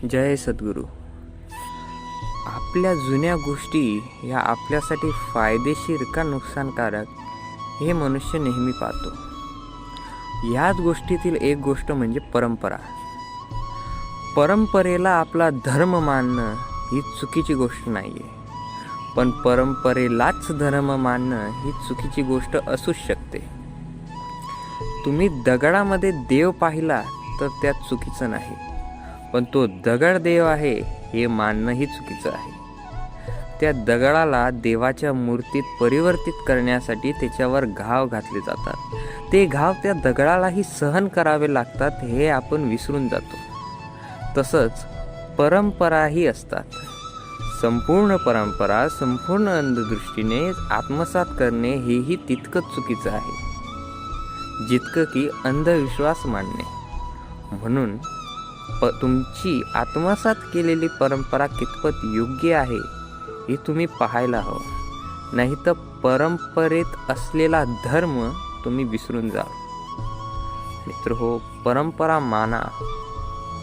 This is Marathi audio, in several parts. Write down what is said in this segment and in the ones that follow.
जय सद्गुरू. आपल्या जुन्या गोष्टी या आपल्यासाठी फायदेशीर का नुकसानकारक हे मनुष्य नेहमी पाहतो. याच गोष्टीतील एक गोष्ट म्हणजे परंपरा. परंपरेला आपला धर्म मानणं ही चुकीची गोष्ट नाही आहे, पण परंपरेलाच धर्म मानणं ही चुकीची गोष्ट असूच शकते. तुम्ही दगडामध्ये देव पाहिला तर त्यात चुकीचं नाही, पण तो दगड देव आहे हे मानणंही चुकीचं आहे. त्या दगडाला देवाच्या मूर्तीत परिवर्तित करण्यासाठी त्याच्यावर घाव घातले जातात. ते घाव त्या दगडालाही सहन करावे लागतात हे आपण विसरून जातो. तसंच परंपराही असतात. संपूर्ण परंपरा संपूर्ण अंधदृष्टीने आत्मसात करणे हेही तितकंच चुकीचं आहे जितकं की अंधविश्वास मानणे. म्हणून तुमची आत्मसात केलेली परंपरा कितपत योग्य आहे हे तुम्ही पाहायला हवं, नाही तर परंपरेत असलेला धर्म तुम्ही विसरून जा. मित्रहो, परंपरा माना,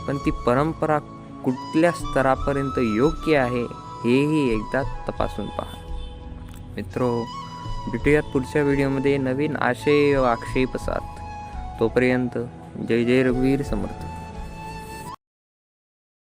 पण ती परंपरा कुठल्या स्तरापर्यंत योग्य आहे हेही एकदा तपासून पहा. मित्रहो, भेटूयात पुढच्या व्हिडिओमध्ये नवीन आशय व आक्षेपासात. तोपर्यंत जय जय रघुवीर समर्थ.